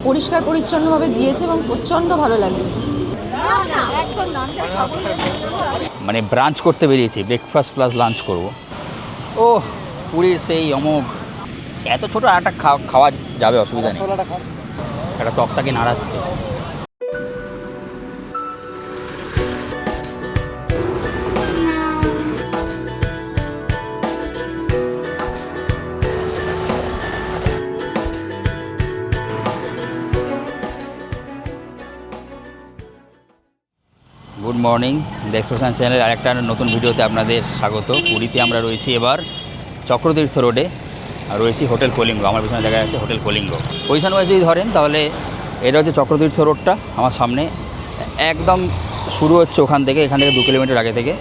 পরিষ্কার পরিচ্ছন্নভাবে দিয়েছে এবং প্রচণ্ড ভালো লাগছে। মানে ব্রাঞ্চ করতে বেরিয়েছি, ব্রেকফাস্ট প্লাস লাঞ্চ করব। ও পুরীর সেই অমোঘ, এত ছোটো একটা খাওয়া যাবে, অসুবিধা নেই। একটা তক্তাকে নাড়াচ্ছে। গুড মর্নিং, দ্য এক্সপ্রেশন চ্যানেলের আরেকটা নতুন ভিডিওতে আপনাদের স্বাগত। পুরীতে আমরা রয়েছি এবার চক্রতীর্থ রোডে, আর রয়েছি হোটেল কলিঙ্গ। আমার পিছনে দেখা যাচ্ছে হোটেল কলিঙ্গ। পজিশন ওয়াইজ যদি ধরেন তাহলে এটা হচ্ছে চক্রতীর্থ রোডটা আমার সামনে, একদম শুরু হচ্ছে ওখান থেকে, এখান থেকে 2 কিলোমিটার আগে থেকে।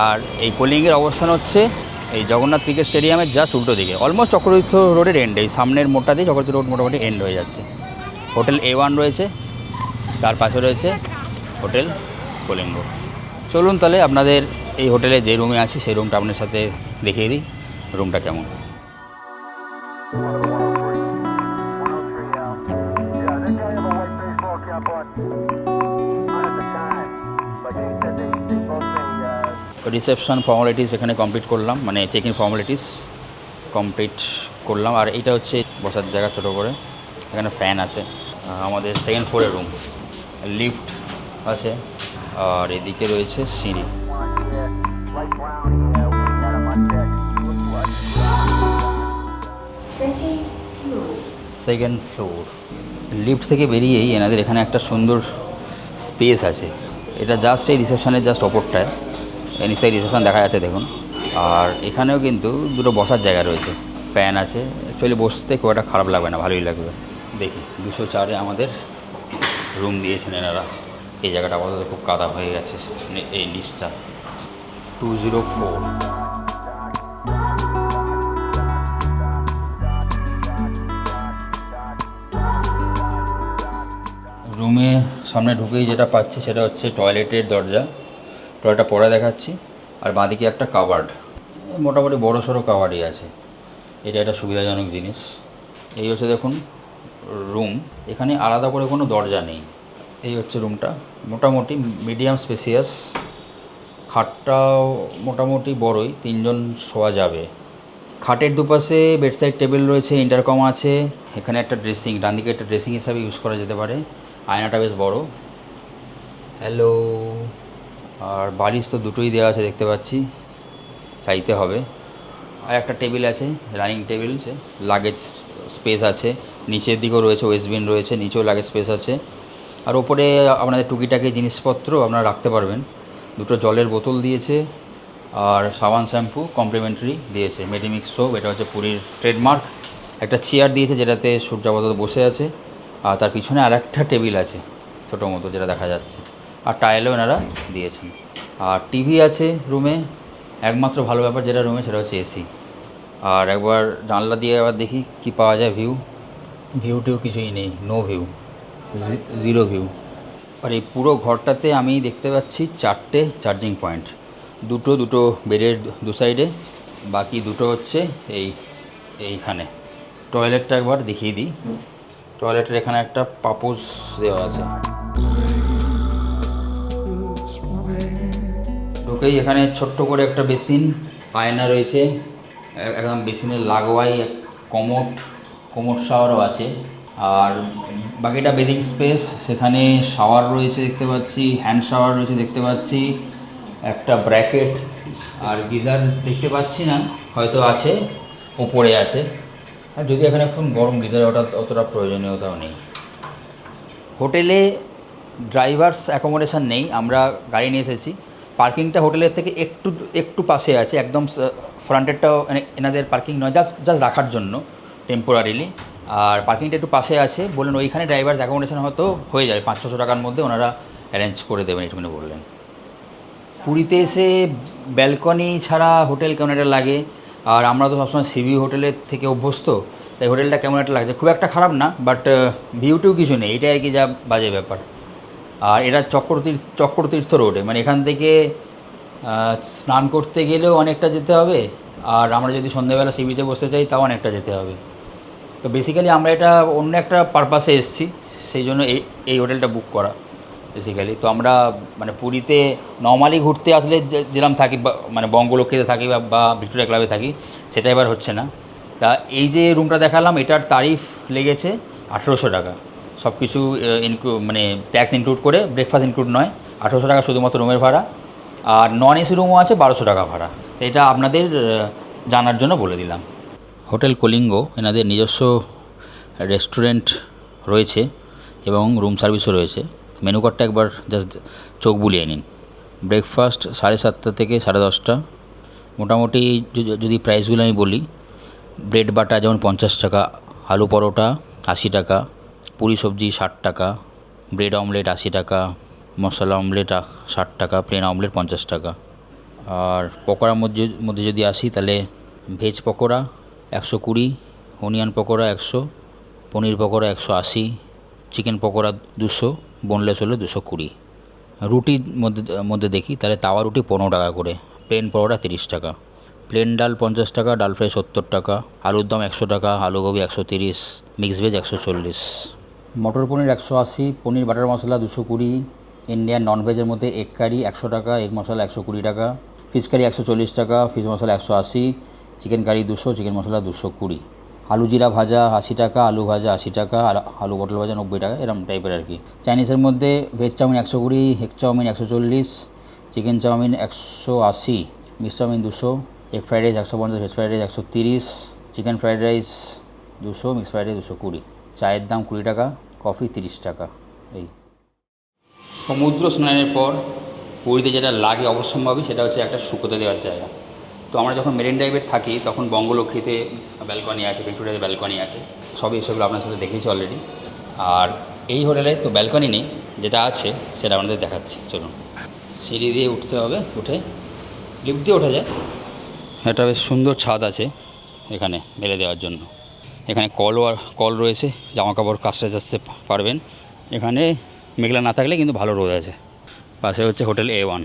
আর এই কলিঙ্গের অবস্থান হচ্ছে এই জগন্নাথ ক্রিকেট স্টেডিয়ামের জাস্ট উল্টো দিকে, অলমোস্ট চক্রতীর্থ রোডের এন্ড। এই সামনের মোড়টা দিয়ে চক্রতীর্থ রোড মোটামুটি এন্ড হয়ে যাচ্ছে। হোটেল A1 রয়েছে, তার পাশে রয়েছে হোটেল কলিঙ্গ। চলুন তাহলে আপনাদের এই হোটেলে যে রুমে আছি সেই রুমটা আপনার সাথে দেখিয়ে দিই রুমটা কেমন। রিসেপশন ফর্মালিটিস এখানে কমপ্লিট করলাম, মানে চেক ইন ফর্মালিটিস কমপ্লিট করলাম। আর এইটা হচ্ছে বসার জায়গা ছোটো করে, এখানে ফ্যান আছে। আমাদের সেকেন্ড ফ্লোরের রুম, লিফট আছে, আর এদিকে রয়েছে সিঁড়ি। Second floor. লিফট থেকে বেরিয়েই এনাদের এখানে একটা সুন্দর স্পেস আছে। এটা জাস্ট এই রিসেপশনের জাস্ট ওপরটায়, নিচেই রিসেপশন দেখা যাচ্ছে দেখুন। আর এখানেও কিন্তু দুটো বসার জায়গা রয়েছে, ফ্যান আছে। অ্যাকচুয়ালি বসতে খুব একটা খারাপ লাগবে না, ভালোই লাগবে। দেখি 204-এ আমাদের রুম দিয়েছেন এনারা। এই জায়গাটা আপাতত খুব কাদা হয়ে গেছে, এই লিস্টটা 204। রুমে সামনে ঢুকেই যেটা পাচ্ছি সেটা হচ্ছে টয়লেটের দরজা। টয়লেটটা পরে দেখাচ্ছি। আর বাঁদিকে একটা কাভার্ড, মোটামুটি বড় সড়ো কাভার্ডই আছে। এটা একটা সুবিধাজনক জিনিস। এই হচ্ছে দেখুন রুম, এখানে আলাদা করে কোনো দরজা নেই। এই হচ্ছে রুমটা, মোটামুটি মিডিয়াম স্পেসিয়াস। খাটটাও মোটামুটি বড়ই, 3 জন শোয়া যাবে। খাটের দুপাশে বেডসাইড টেবিল রয়েছে, ইন্টারকম আছে। এখানে একটা ড্রেসিং, ডান দিকে একটা ড্রেসিং হিসাবে ইউজ করা যেতে পারে। আয়নাটা বেশ বড়। হ্যালো। আর বালিশ তো দুটোই দেওয়া আছে দেখতে পাচ্ছি, চাইতে হবে। আর একটা টেবিল আছে, ডাইনিং টেবিল, লাগেজ স্পেস আছে। নিচের দিকেও রয়েছে ওয়েস্টবিন রয়েছে, নিচেও লাগেজ স্পেস আছে। আর ওপরে আপনাদের টুকিটাকি জিনিসপত্র আপনারা রাখতে পারবেন। 2টো জলের বোতল দিয়েছে, আর সাবান শ্যাম্পু কমপ্লিমেন্টারি দিয়েছে। মেডিমিক্স সোপ, এটা হচ্ছে পুরীর ট্রেডমার্ক। একটা চেয়ার দিয়েছে যেটাতে সূর্য আপাতত বসে আছে। আর তার পিছনে আর একটা টেবিল আছে ছোটো মতো, যেটা দেখা যাচ্ছে। আর টাইলও এনারা দিয়েছেন। আর টিভি আছে রুমে। একমাত্র ভালো ব্যাপার যেটা রুমে সেটা হচ্ছে এসি। আর একবার জানলা দিয়ে আবার দেখি কি পাওয়া যায় ভিউটিও কিছুই নেই, নো ভিউ, জিরো ভিউ। আর এই পুরো ঘরটাতে আমি দেখতে পাচ্ছি 4টে চার্জিং পয়েন্ট, দুটো বেডের 2 সাইডে, বাকি 2টো হচ্ছে এইখানে। টয়লেটটা একবার দেখিয়ে দিই। টয়লেটের এখানে একটা পাপোশ দেওয়া আছে। ঢুকেই এখানে ছোট্ট করে একটা বেসিন, আয়না রয়েছে একদম বেসিনের লাগোয়াই। কোমোড শাওয়ারও আছে। আর বাকিটা বেডিং স্পেস, সেখানে শাওয়ার রয়েছে দেখতে পাচ্ছি, হ্যান্ড শাওয়ার রয়েছে দেখতে পাচ্ছি, একটা ব্র্যাকেট। আর গিজার দেখতে পাচ্ছি না, হয়তো আছে, ওপরে আছে। আর যদি এখানে এখন গরম গিজার, ওটা অতটা প্রয়োজনীয়তাও নেই। হোটেলে ড্রাইভার্স অ্যাকোমোডেশন নেই, আমরা গাড়ি নিয়ে এসেছি। পার্কিংটা হোটেলের থেকে একটু পাশে আছে, একদম ফ্রন্টেরটাও এনাদের পার্কিং নয়, জাস্ট রাখার জন্য টেম্পোরারিলি। আর পার্কিংটা একটু পাশে আছে, বললেন ওইখানে ড্রাইভার্স অ্যাকোমোডেশন হয়তো হয়ে যাবে, 500-600 টাকার মধ্যে ওনারা অ্যারেঞ্জ করে দেবেন, এটুকুনি বললেন। পুরীতে এসে ব্যালকনি ছাড়া হোটেল কেমন একটা লাগে। আর আমরা তো সবসময় সিভি হোটেলের থেকে অভ্যস্ত, তাই হোটেলটা কেমন একটা লাগছে। খুব একটা খারাপ না, বাট ভিউটিও কিছু নেই, এটাই আর কি যা বাজে ব্যাপার। আর এটা চক্রতীর্থ রোডে, মানে এখান থেকে স্নান করতে গেলেও অনেকটা যেতে হবে। আর আমরা যদি সন্ধ্যেবেলা সি বিচে বসতে চাই তাও অনেকটা যেতে হবে। তো বেসিক্যালি আমরা এটা অন্য একটা পারপাসে এসেছি, সেই জন্য এই হোটেলটা বুক করা বেসিক্যালি। তো আমরা মানে পুরীতে নর্মালি ঘুরতে আসলে যেরকম থাকি, মানে বঙ্গলক্ষ্মীতে থাকি বা ভিক্টোরিয়া ক্লাবে থাকি, সেটা এবার হচ্ছে না। তা এই যে রুমটা দেখালাম, এটার তারিফ লেগেছে 1800 টাকা, সব কিছু মানে ট্যাক্স ইনক্লুড করে, ব্রেকফাস্ট ইনক্লুড নয়। 1800 টাকা শুধুমাত্র রুমের ভাড়া, আর নন এসি রুমও আছে 1200 টাকা ভাড়া। তো এটা আপনাদের জানার জন্য বলে দিলাম। হোটেল কলিঙ্গ এনাদের নিজস্ব রেস্টুরেন্ট রয়েছে এবং রুম সার্ভিসও রয়েছে। মেনু কার্ডটা একবার জাস্ট চোখ বুলিয়ে নিন। ব্রেকফাস্ট 7:30 থেকে 10:30। মোটামুটি যদি প্রাইসগুলো আমি বলি, ব্রেড বাটা যেমন 50 টাকা, আলু পরোটা 80 টাকা, পুরি সবজি 60 টাকা, ব্রেড অমলেট 80 টাকা, মশলা অমলেট 60 টাকা, প্লেন অমলেট 50 টাকা। আর পকোড়ার মধ্যে যদি আসি, তাহলে ভেজ পকোড়া 120, অনিয়ন পকোড়া 100, পনির পকোড়া 180, চিকেন পকোড়া 200, বোনলেস হলে 220। রুটির মধ্যে দেখি, তাহলে তাওয়া রুটি 15 টাকা করে, প্লেন পরোটা 30 টাকা, প্লেন ডাল 50 টাকা, ডাল ফ্রাই 70 টাকা, আলুর দম 100 টাকা, আলু গোবি 130, মিক্স ভেজ 140, মটর পনির 180, পনির বাটার মশলা 220, ইন্ডিয়ান ননভেজের মধ্যে এগ কারি 100 টাকা, এগ মশলা 120 টাকা, ফিশ কারি 140 টাকা, ফিশ মশলা 180, চিকেন কারি 200, চিকেন মশলা 220, আলু জিরা ভাজা 80 টাকা, আলু ভাজা 80 টাকা, আলু পটল ভাজা 90 টাকা, এরকম টাইপের আর কি। চাইনিজের মধ্যে veg chowmein 120, egg chowmein 140, chicken chowmein 180, mix chowmein 200, egg fried rice 150, veg fried rice 130, chicken fried rice 200, mix fried rice 220। চায়ের দাম 20 টাকা, কফি 30 টাকা। এই সমুদ্র স্নানের পর পুরীতে যেটা লাগে অবশ্যম্ভাবী, সেটা হচ্ছে একটা শুকোতে দেওয়ার জায়গা। তো আমরা যখন মেরিন ড্রাইভে থাকি, তখন বঙ্গলক্ষ্মীতে ব্যালকনি আছে, ভিক্টোরিয়াতে ব্যালকনি আছে, সবই সেগুলো আপনার সাথে দেখেছি অলরেডি। আর এই হোটেলে তো ব্যালকনি নেই, যেটা আছে সেটা আপনাদের দেখাচ্ছি। চলুন, সিঁড়ি দিয়ে উঠতে হবে, উঠে লিফট দিয়ে ওঠা যায়। একটা বেশ সুন্দর ছাদ আছে এখানে মেলে দেওয়ার জন্য। এখানে কল রয়েছে, জামা কাপড় কাচতে আসতে পারবেন। এখানে মেঘলা না থাকলে কিন্তু ভালো রোদ আছে। পাশে হচ্ছে হোটেল A1।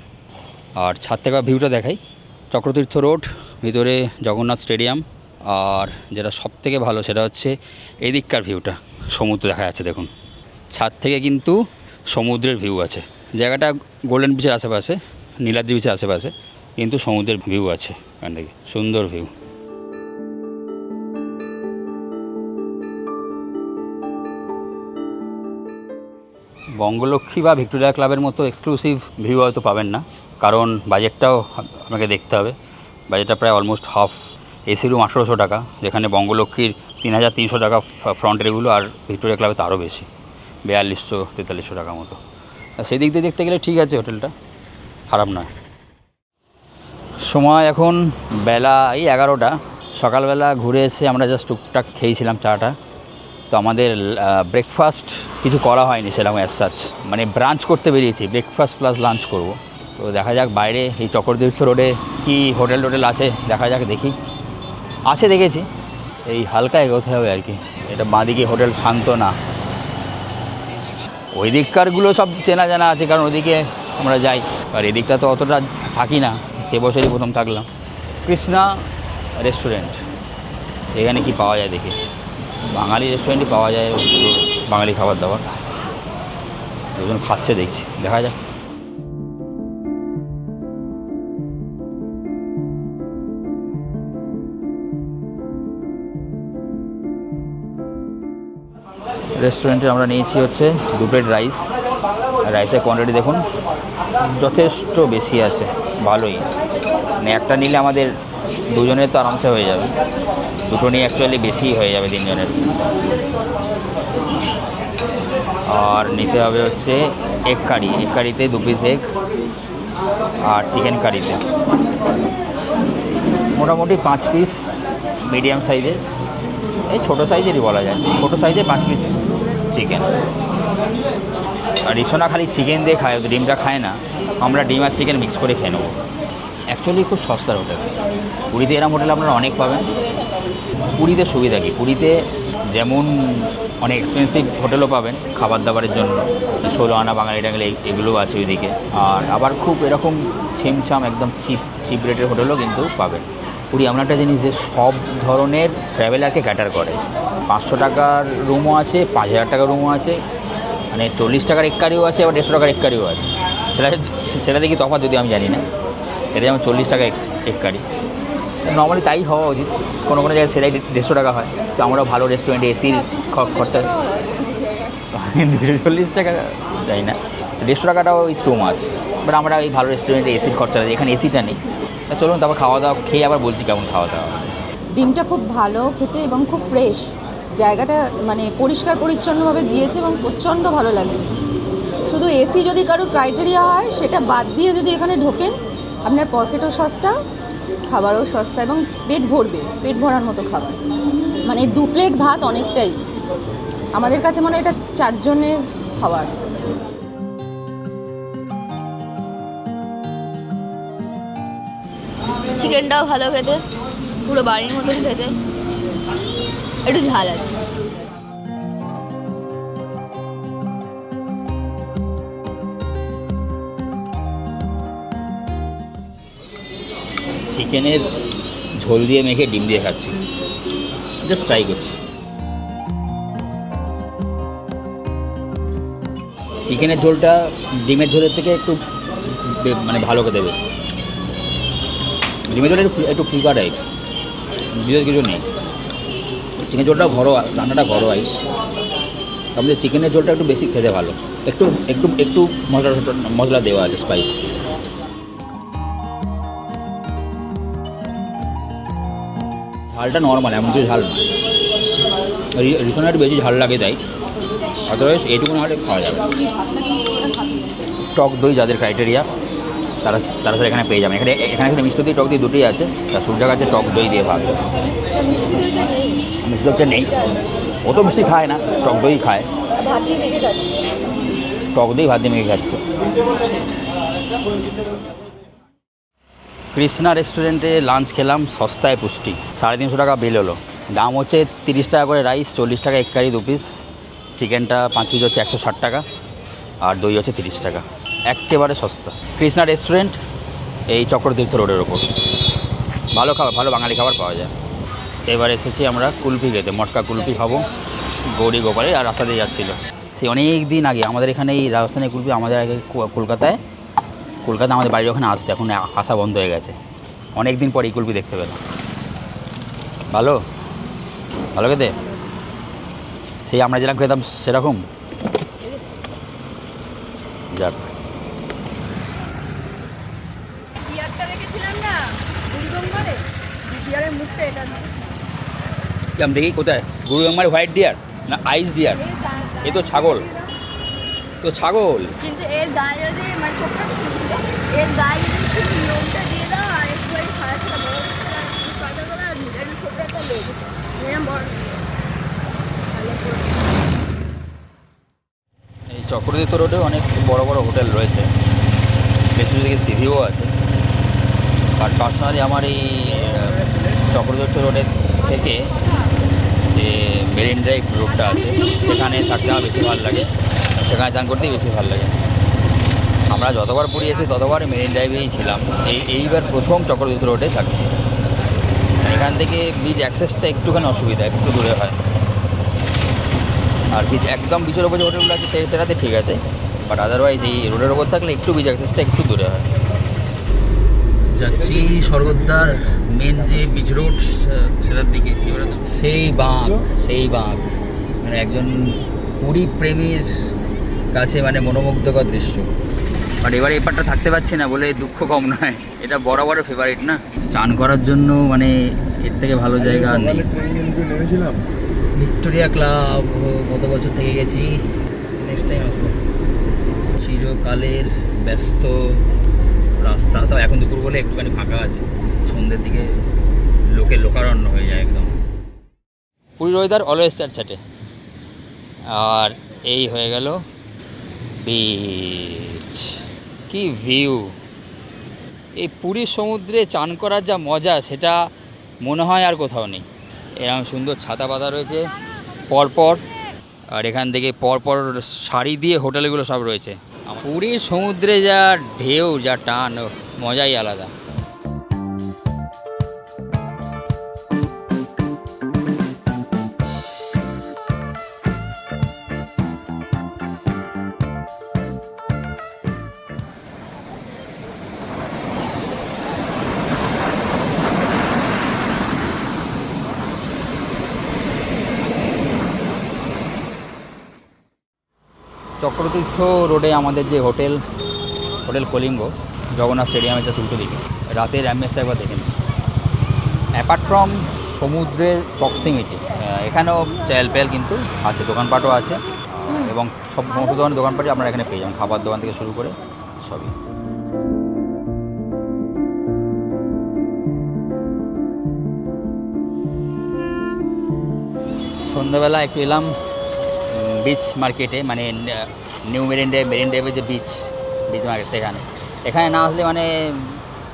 আর ছাদ থেকে ভিউটা দেখাই, চক্রতীর্থ রোড, ভিতরে জগন্নাথ স্টেডিয়াম। আর যেটা সবথেকে ভালো, সেটা হচ্ছে এদিককার ভিউটা, সমুদ্র দেখা যাচ্ছে দেখুন। ছাদ থেকে কিন্তু সমুদ্রের ভিউ আছে। জায়গাটা গোল্ডেন বিচের আশেপাশে, নীলাদ্রি বিচের আশেপাশে, কিন্তু সমুদ্রের ভিউ আছে এখান থেকে, সুন্দর ভিউ। বঙ্গলক্ষ্মী বা ভিক্টোরিয়া ক্লাবের মতো এক্সক্লুসিভ ভিউ হয়তো পাবেন না, কারণ বাজেটটাও আপনাকে দেখতে হবে। বাজেটটা প্রায় অলমোস্ট হাফ। এসি রুম 1800 টাকা, যেখানে বঙ্গলক্ষ্মীর 3300 টাকা ফ্রন্টের এগুলো, আর ভিক্টোরিয়া ক্লাবে তো আরও বেশি, 4200-4300 টাকা মতো। সেই দিক দিয়ে দেখতে গেলে ঠিক আছে, হোটেলটা খারাপ নয়। সময় এখন বেলা এই 11টা। সকালবেলা ঘুরে এসে আমরা জাস্ট টুকটাক খেয়েছিলাম চাটা। তো আমাদের ব্রেকফাস্ট কিছু করা হয়নি সেরকম অ্যাজ সাচ, মানে ব্রাঞ্চ করতে বেরিয়েছি, ব্রেকফাস্ট প্লাস লাঞ্চ করব। তো দেখা যাক বাইরে এই চক্রতীর্থ রোডে কি হোটেল আছে, দেখা যাক, দেখি। আছে দেখেছি, এই হালকা এগোতে হবে আর কি। এটা বাঁদিকে হোটেল শান্তনা, ওই দিককারগুলো সব চেনা জানা আছে, কারণ ওইদিকে আমরা যাই। আর এদিকটা তো অতটা থাকি না, এবছরই প্রথম থাকলাম। কৃষ্ণা রেস্টুরেন্ট, এখানে কি পাওয়া যায় দেখি। বাঙালি রেস্টুরেন্টই পাওয়া যায়, বাঙালি খাবার দাবার। দুজন খাচ্ছে দেখছি, দেখা যাক। রেস্টুরেন্টে আমরা নিয়েছি হচ্ছে 2 প্লেট রাইস। রাইসের কোয়ান্টিটি দেখুন যথেষ্ট বেশি আছে, ভালোই। মানে একটা নিলে আমাদের দুজনের তো আরামসে হয়ে যাবে, দুটো নিয়ে অ্যাকচুয়ালি বেশি হয়ে যাবে 3 জনের। আর নিতে হবে হচ্ছে এগ কারি, এগ কারিতে 2 পিস এগ, আর চিকেন কারিতে মোটামুটি 5 পিস মিডিয়াম সাইজের, এই ছোটো সাইজেরই বলা যায়, ছোটো সাইজে 5 পিস চিকেন। আর রিসোনা খালি চিকেন দিয়ে খায়, ডিমটা খায় না। আমরা ডিম আর চিকেন মিক্স করে খেয়ে নেবো। অ্যাকচুয়ালি খুব সস্তার হোটেল। পুরীতে এরম হোটেল আপনারা অনেক পাবেন। পুরীতে সুবিধা কি, পুরীতে যেমন অনেক এক্সপেন্সিভ হোটেলও পাবেন খাবার দাবারের জন্য, 16 আনা বাঙালি টাঙালি এগুলোও আছে ওইদিকে। আর আবার খুব এরকম ছিমছাম একদম চিপ রেটের হোটেলও কিন্তু পাবেন। পুরী এমন একটা জিনিস যে সব ধরনের ট্রাভেলারকে ক্যাটার করে। 500 টাকার রুমও আছে, 5000 টাকার রুমও আছে, মানে 40 টাকার এককারিও আছে, আবার 150 টাকার এককারিও আছে। সেটা দেখি তফাৎ যদি আমি জানি না। এটা যেমন 40 টাকা এককারি, নর্মালি তাই হওয়া উচিত। কোনো কোনো জায়গায় সেটাই 150 টাকা হয়। তো আমরাও ভালো রেস্টুরেন্টে এসির খরচা 240 টাকা যাই না, 150 টাকাটাও ইজ টু মাছ। বাট আমরা এই ভালো রেস্টুরেন্টে এসির খরচা, এখানে এসিটা নেই। তা চলুন তারপর খাওয়া দাওয়া খেয়ে আবার বলছি কেমন খাওয়া দাওয়া। ডিমটা খুব ভালো খেতে এবং খুব ফ্রেশ। জায়গাটা মানে পরিষ্কার পরিচ্ছন্নভাবে দিয়েছে এবং প্রচণ্ড ভালো লাগছে। শুধু এসি যদি কারো ক্রাইটেরিয়া হয়, সেটা বাদ দিয়ে যদি এখানে ঢোকেন, আপনার পকেটও সস্তা, খাবারও সস্তা এবং পেট ভরবে, পেট ভরার মতো খাবার। মানে 2 প্লেট ভাত অনেকটাই, আমাদের কাছে মনে হয় এটা 4 জনের খাবার। চিকেনটাও ভালো খেতে, পুরো বাড়ির মতন খেতে, একটু ঝাল আছে। চিকেনের ঝোল দিয়ে মেখে ডিম দিয়ে খাচ্ছি, জাস্ট ট্রাই করছি। চিকেনের ঝোলটা ডিমের ঝোলের থেকে একটু মানে ভালো খেতে বেশ। ডিমের ঝোলটা একটু ফুলকা টাইপ, বিশেষ কিছু নেই। চিকেন ঝোলটাও ঘরোয়া, রান্নাটা ঘরোয়াই। আমাদের চিকেনের ঝোলটা একটু বেশি খেতে ভালো, একটু একটু একটু মশলা দেওয়া আছে, স্পাইস। ঝালটা নর্মাল, এমন কিছু ঝাল নয়। রিসনে একটু বেশি ঝাল লাগে তাই, আদারওয়াইজ এইটুকু না হলে খাওয়া যাবে। টক দই যাদের ক্রাইটেরিয়া তারা তারা এখানে পেয়ে যাবেন। এখানে মিষ্টি দই টক দই দুটোই আছে। তা সূর্য গাছে টক দই দিয়ে ভাগ, মিষ্টি দইটা নেই। ও তো মিষ্টি খায় না, টক দই খায়। টক দই ভাত দিয়ে মেখে খাচ্ছে। কৃষ্ণা রেস্টুরেন্টে লাঞ্চ খেলাম, সস্তায় পুষ্টি। 350 টাকা বিল হলো। দাম হচ্ছে 30 টাকা করে রাইস, 40 টাকা এক কারি 2 পিস, চিকেনটা 5 পিস হচ্ছে 160 টাকা, আর দই হচ্ছে 30 টাকা। একেবারে সস্তা। কৃষ্ণা রেস্টুরেন্ট এই চক্রতীর্থ রোডের ওপর। ভালো খাবার, ভালো বাঙালি খাবার পাওয়া যায়। এবার এসেছি আমরা কুলফি খেতে, মটকা কুলফি খাবো গৌরী গোপালে। আর রাস্তা দিয়ে যাচ্ছিল সে অনেক দিন আগে আমাদের এখানে এই রাজস্থানের কুলফি, আমাদের আগে কলকাতায় আমাদের বাড়ির ওখানে আসতো, এখন আসা বন্ধ হয়ে গেছে। অনেক দিন পর এই কুলফি দেখতে পেলাম। ভালো ভালো খেতে, সেই আমরা যেরকম খেতাম সেরকম। যাক, আমি দেখি কোথায় গুরু গঙ্গার হোয়াইট ডিয়ার না আইস ডিয়ার? এ তো ছাগল, তো ছাগল। কিন্তু এর গায়ে যদি মানে চোখটা ছিল, এর গায়ে যদি লোকটা দিয়ে দাও আর একটু এই খারাপ ছিল বড় কথা বলা, এটা ছোট একটা লোক এরকম বড়। এই চক্রতীর্থ রোডে অনেক বড় বড় হোটেল রয়েছে, বেশি দিকে সিভিও আছে। বাট পার্সোনালি আমার এই চক্রতীর্থ রোডের থেকে যে মেরিন ড্রাইভ রোডটা আছে সেখানে থাকতে আমার বেশি ভালো লাগে, সেখানে চান করতেই বেশি ভালো লাগে। আমরা যতবার পুরী এসে ততবার মেরিন ড্রাইভেই ছিলাম, এইবার প্রথম চক্রতীর্থ রোডে থাকছি। এখান থেকে বিচ অ্যাক্সেসটা একটুখানি অসুবিধা, একটু দূরে হয়। আর বিচ একদম বিচের ওপর যে হোটেলগুলো আছে সেটাতে ঠিক আছে, বাট আদারওয়াইজ এই রোডের ওপর থাকলে একটু বিচ অ্যাক্সেসটা একটু দূরে হয়। যাচ্ছি স্বর্গদ্বার মেন যে বিচ রোড সেটার দিকে। সেই বাঁক মানে একজন পুরী প্রেমীর কাছে মানে মনোমুগ্ধকর দৃশ্য। বাট এবারে এপারটা থাকতে পারছি না বলে দুঃখ কম নয়। এটা বড় ফেভারিট না, চান করার জন্য মানে এর থেকে ভালো জায়গা নেই। ভিক্টোরিয়া ক্লাব গত বছর থেকে গেছি, নেক্সট টাইম আসবো। চিরকালের ব্যস্ত রাস্তা, তো এখন দুপুর বলে একটুখানি ফাঁকা আছে, সন্ধ্যের দিকে লোকারণ্য হয়ে যায় একদম। পুরীর ওয়েদার অলওয়েজ চ্যাটচ্যাটে। আর এই হয়ে গেল বিচ, কি ভিউ! এই পুরীর সমুদ্রে চান করার যা মজা সেটা মনে হয় আর কোথাও নেই। এরকম সুন্দর ছাতা পাতা রয়েছে পরপর, আর এখান থেকে পরপর সারি দিয়ে হোটেলগুলো সব রয়েছে। পুরীর সমুদ্রে যা ঢেউ, যা টান, মজাই আলাদা। চক্রতীর্থ রোডে আমাদের যে হোটেল কলিঙ্গ জগন্নাথ স্টেডিয়ামের জাস্ট উল্টো দিকে, রাতের অ্যাম্বিয়েন্সটা একবার দেখে নিন। অ্যাপার্ট ফ্রম সমুদ্রের প্রক্সিমিটি, এখানেও চাল পেল কিন্তু আছে, দোকানপাটও আছে, এবং সমস্ত ধরনের দোকানপাটই আপনারা এখানে পেয়ে যাবেন, খাবার দোকান থেকে শুরু করে সবই। সন্ধ্যাবেলা একটু এলাম বিচ মার্কেটে, মানে নিউ মেরিন ড্রাইভের যে বিচ মার্কেট, এখানে না আসলে মানে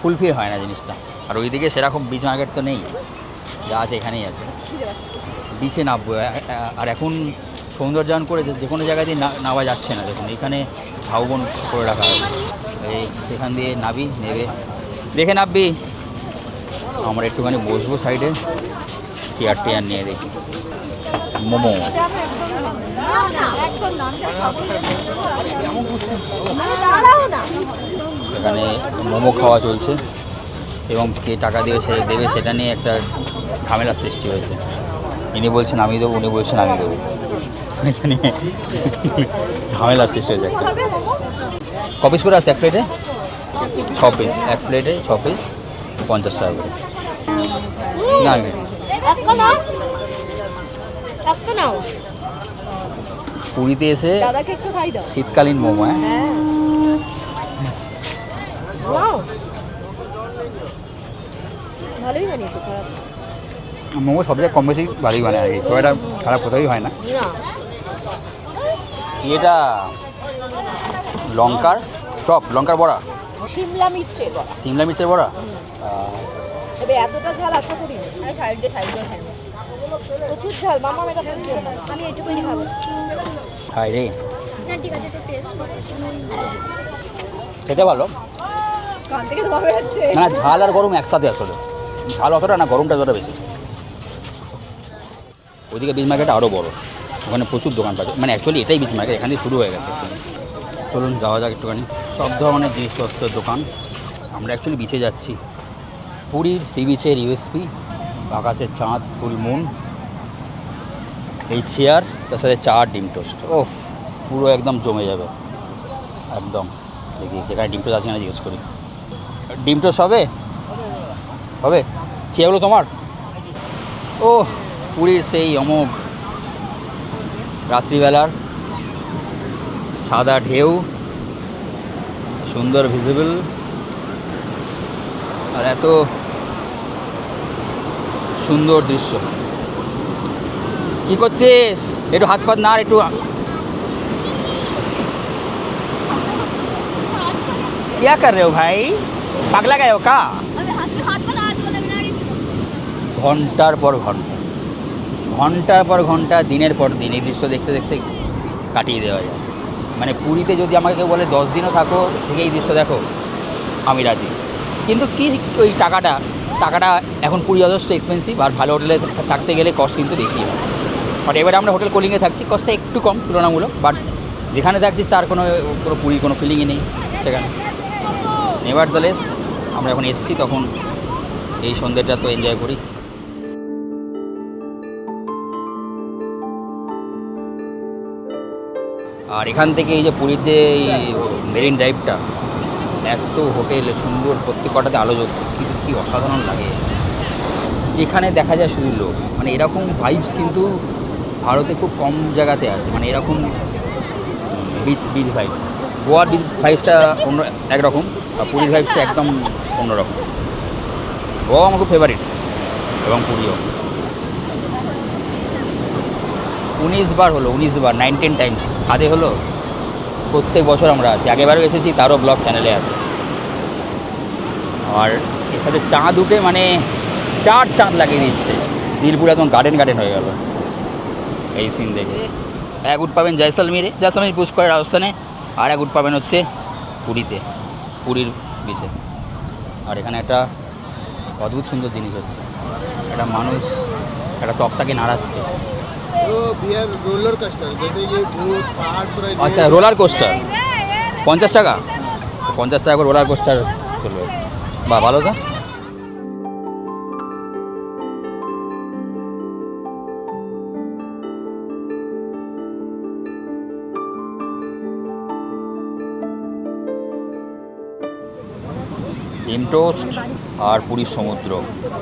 ফুলফিল হয় না জিনিসটা। আর ওইদিকে সেরকম বিচ মার্কেট তো নেই, যা আছে এখানেই আছে। বিচে নামবো, আর এখন সৌন্দর্যায়ন করে যে কোনো জায়গা দিয়ে নামা যাচ্ছে না, দেখুন এখানে ঝাউবন করে রাখা আছে, এখান দিয়ে নেবে দেখে নামবি। আমরা একটুখানি বসবো সাইডে, চেয়ার নিয়ে দেখি। মোমো, এখানে মোমো খাওয়া চলছে, এবং কে টাকা দেবে সেটা নিয়ে একটা ঝামেলার সৃষ্টি হয়েছে। ইনি বলছেন আমি দেবো, উনি বলছেন আমি দেবো, এটা নিয়ে ঝামেলার সৃষ্টি হয়েছে একটা। ক পিস করে আছে এক প্লেটে? 6 পিস, এক প্লেটে 6 পিস 50 টাকা করে। না পুরীতে এসে শীতকালীন মোমো, মোমো সব জায়গায় কম বেশি ভালোই বানায় আর কি, খুব একটা খারাপ কোথাও হয় না। এটা লঙ্কার বড়া, শিমলা মির্চের বড়া। তবে এতটা ঝাল আশা করি সাইডে প্রচুর ঝাল। মামা এটা আমি এটুকুই খাবো। হায় রে, না ঠিক আছে, একটু টেস্ট করো। খেতে ভালো, কান থেকে ধোয়া বেরোচ্ছে। না ঝাল আর গরম একসাথে, আসলে ঝাল অতটা না, গরমটা যতটা বেশি। ওইদিকে বিচ মার্কেট আরও বড়, ওখানে প্রচুর দোকান পাচ্ছে, মানে অ্যাকচুয়ালি এটাই বিচ মার্কেট, এখান থেকে শুরু হয়ে গেছে। চলুন যাওয়া যাক একটুখানি। সব ধরনের জিনিসপত্রের দোকান। আমরা অ্যাকচুয়ালি বিচে যাচ্ছি, পুরীর সি বিচের ইউএসপি, আকাশের চাঁদ, ফুল মুন, এই চেয়ার, তার সাথে চা আর ডিম টোস্ট, ওফ পুরো একদম জমে যাবে একদম। দেখি এখানে ডিম টোস্ট আছে কিনা জিজ্ঞেস করি। ডিম টোস্ট হবে? চেয়ারগুলো তোমার? ও পুরীর সেই অমোঘ রাত্রিবেলার সাদা ঢেউ, সুন্দর ভিজিবল, আর এত সুন্দর দৃশ্য। কি করছিস? একটু হাত পাত না, একটু क्या कर रहे हो भाई? পাগলা গায়ে কা? ঘন্টার পর ঘন্টা দিনের পর দিন এই দৃশ্য দেখতে দেখতে কাটিয়ে দেওয়া যায়। মানে পুরীতে যদি আমাকে কেউ বলে 10 দিনও থাকো থেকে এই দৃশ্য দেখো, আমি রাজি। কিন্তু কি ওই টাকাটা এখন পুরী যথেষ্ট এক্সপেন্সিভ, আর ভালো হোটেলে থাকতে গেলে কস্ট কিন্তু বেশি হয়। বাট এবারে আমরা হোটেল কলিংয়ে থাকছি, কস্টটা একটু কম তুলনামূলক, বাট যেখানে থাকছি তার কোনো পুরীর কোনো ফিলিংই নেই সেখানে। নেভারদালেস আমরা এখন এসেছি, তখন এই সন্ধ্যেটা তো এনজয় করি। আর এখান থেকে এই যে পুরীর যে মেরিন ড্রাইভটা, এত হোটেল সুন্দর, প্রত্যেকটাতে আলো জ্বলছে, কিন্তু কী অসাধারণ লাগে। যেখানে দেখা যায় শুধু লোক, মানে এরকম ভাইবস কিন্তু ভারতে খুব কম জায়গাতে আছে, মানে এরকম বিচ ভাইবস। গোয়ার বিচ ভাইবসটা অন্য একরকম, আর পুরীর ভাইবসটা একদম অন্যরকম। গোয়া আমার খুব ফেভারিট, এবং পুরীও। 19 বার হলো, 19 টাইমস সাদে হলো। প্রত্যেক বছর আমরা আছি, আগেবারও এসেছি, তারও ব্লগ চ্যানেলে আছে। আর এর সাথে চাঁদ উঠে মানে চাঁদ লাগিয়ে দিচ্ছে, দিলপুর একদম গার্ডেন হয়ে গেল এই সিন দেখে। এক উঠ পাবেন জয়সলমীরে, পুশ করে রাজস্থানে, আর এক উঠ পাবেন হচ্ছে পুরীর বিচে। আর এখানে একটা অদ্ভুত সুন্দর জিনিস হচ্ছে, একটা মানুষ একটা তক্তাকে নাড়াচ্ছে। আচ্ছা, রোলার কোস্টার 50 টাকা করে রোলার কোস্টার চলবে, বা ভালো তো। ডিম টোস্ট আর পুরীর সমুদ্র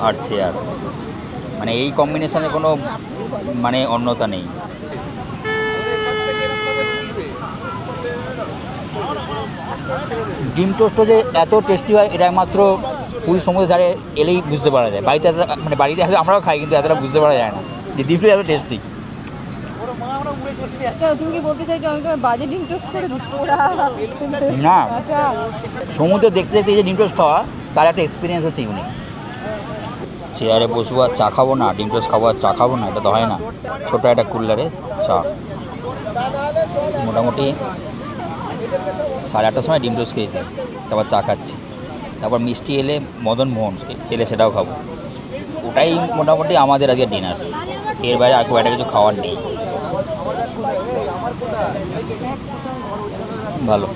আর চেয়ার, মানে এই কম্বিনেশনে কোনো মানে অন্যতা নেই। ডিম টোস্টটা যে এত টেস্টি হয় এটা একমাত্র পুরীর সমুদ্রের ধারে এলেই বুঝতে পারা যায়। বাড়িতে মানে বাড়িতে আসলে আমরাও খাই, কিন্তু এতটা বুঝতে পারা যায় না যে ডিমটা এত টেস্টি। তুমি কি বলতে চাইছো আমি বাজে ডিম টোস্ট করে দিচ্ছি? না, আচ্ছা, সমুদ্র দেখতে দেখতে এই যে ডিম টোস্ট খাওয়া, তার একটা এক্সপিরিয়েন্স হচ্ছে ইউনিক। চেয়ারে বসবো আর চা খাবো না, ডিম টোস্ট খাবো আর চা খাবো না, এটা তো হয় না। ছোটো একটা কুলারে চা, মোটামুটি 8:30টার সময় ডিম টোস্ট খেয়েছি, তারপর চা খাচ্ছি, তারপর মিষ্টি এলে মদন মোহন এলে সেটাও খাবো। ওটাই মোটামুটি আমাদের আজকে ডিনার, এর বাইরে আর খুব একটা কিছু খাওয়ার নেই। ভালো,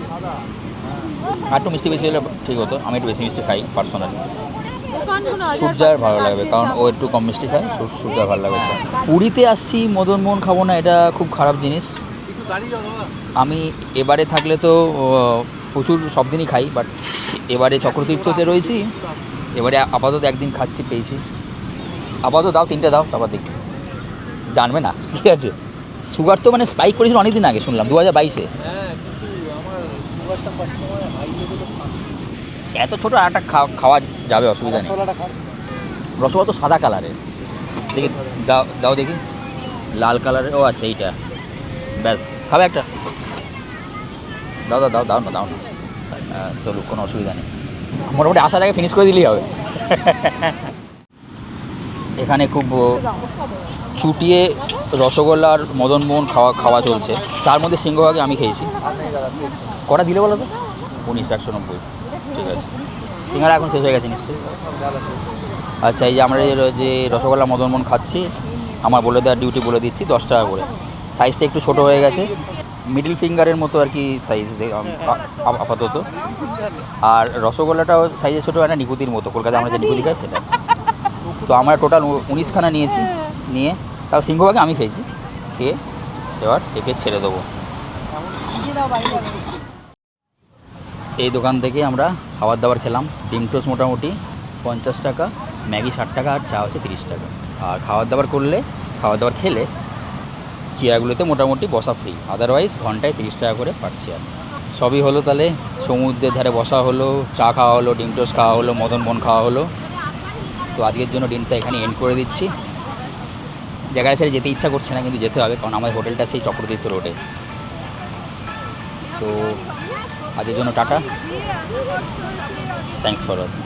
আর একটু মিষ্টি বেশি হলে ঠিক হতো, আমি একটু বেশি মিষ্টি খাই পার্সোনালি। দোকানগুলো আছে, সূর্যার ভালো লাগবে, কারণ ও একটু কম মিষ্টি খায়, সূর্যার ভালো লাগবে। পুরীতে আসছি, মদন মোহন খাবো না, এটা খুব খারাপ জিনিস। আমি এবারে থাকলে তো প্রচুর সব দিনই খাই, বাট এবারে চক্রতীর্থতে রয়েছি, এবারে আপাতত একদিন খাচ্ছি, পেয়েছি। আপাতত দাও, 3টে দাও, তারপর দেখছি, জানবে না ঠিক আছে। সুগার তো মানে স্পাইক করেছিল অনেক দিন আগে, শুনলাম 2022-এ। এত ছোটো একটা খাওয়া যাবে, অসুবিধা নেই। রসগোল্লা তো সাদা কালারের, দেখি দাও দাও দেখি, লাল কালারের, ও আচ্ছা এইটা, ব্যাস খাবে একটা, দাও দাও দাও দাও না, দাও না, চলুক, কোনো অসুবিধা নেই। মোটামুটি আসার আগে ফিনিশ করে দিলেই হবে। এখানে খুব চুটিয়ে রসগোল্লা আর মদন মোহন খাওয়া চলছে, তার মধ্যে সিংহভাগে আমি খেয়েছি। কটা দিলে বলো তো? 19,190, ঠিক আছে। সিঙ্গারা এখন শেষ হয়ে গেছে নিশ্চয়ই। আচ্ছা, এই যে আমরা যে রসগোল্লা মদন মোহন খাচ্ছি, আমার বলে দেওয়ার ডিউটি বলে দিচ্ছি, 10 টাকা করে। সাইজটা একটু ছোটো হয়ে গেছে, মিডল ফিঙ্গারের মতো আর কি সাইজ আপাতত। আর রসগোল্লাটাও সাইজে ছোটো, একটা নিকুতির মতো, কলকাতায় আমরা যে নিকুতি খাই সেটা। তো আমরা টোটাল 19খানা নিয়েছি, নিয়ে তাও সিংহভাগে আমি খেয়েছি। খেয়ে এবার একে ছেড়ে দেবো। এই দোকান থেকে আমরা খাবার দাবার খেলাম। ডিম টোস্ট মোটামুটি 50 টাকা, ম্যাগি 60 টাকা, আর চা হচ্ছে 30 টাকা। আর খাবার দাবার খেলে চেয়ারগুলোতে মোটামুটি বসা ফ্রি, আদারওয়াইজ ঘন্টায় 30 টাকা করে পার চেয়ার। সবই হলো, তাহলে সমুদ্রের ধারে বসা হলো, চা খাওয়া হলো, ডিম টোস্ট খাওয়া হলো, মদন মোহন খাওয়া হলো। তো আজকের জন্য দিনটা এখানে এন্ড করে দিচ্ছি। জায়গায় ছেড়ে যেতে ইচ্ছা করছে না, কিন্তু যেতে হবে, কারণ আমাদের হোটেলটা সেই চক্রতীর্থ রোডে। তো আজকের জন্য টাটা, থ্যাঙ্কস ফর ওয়াচিং।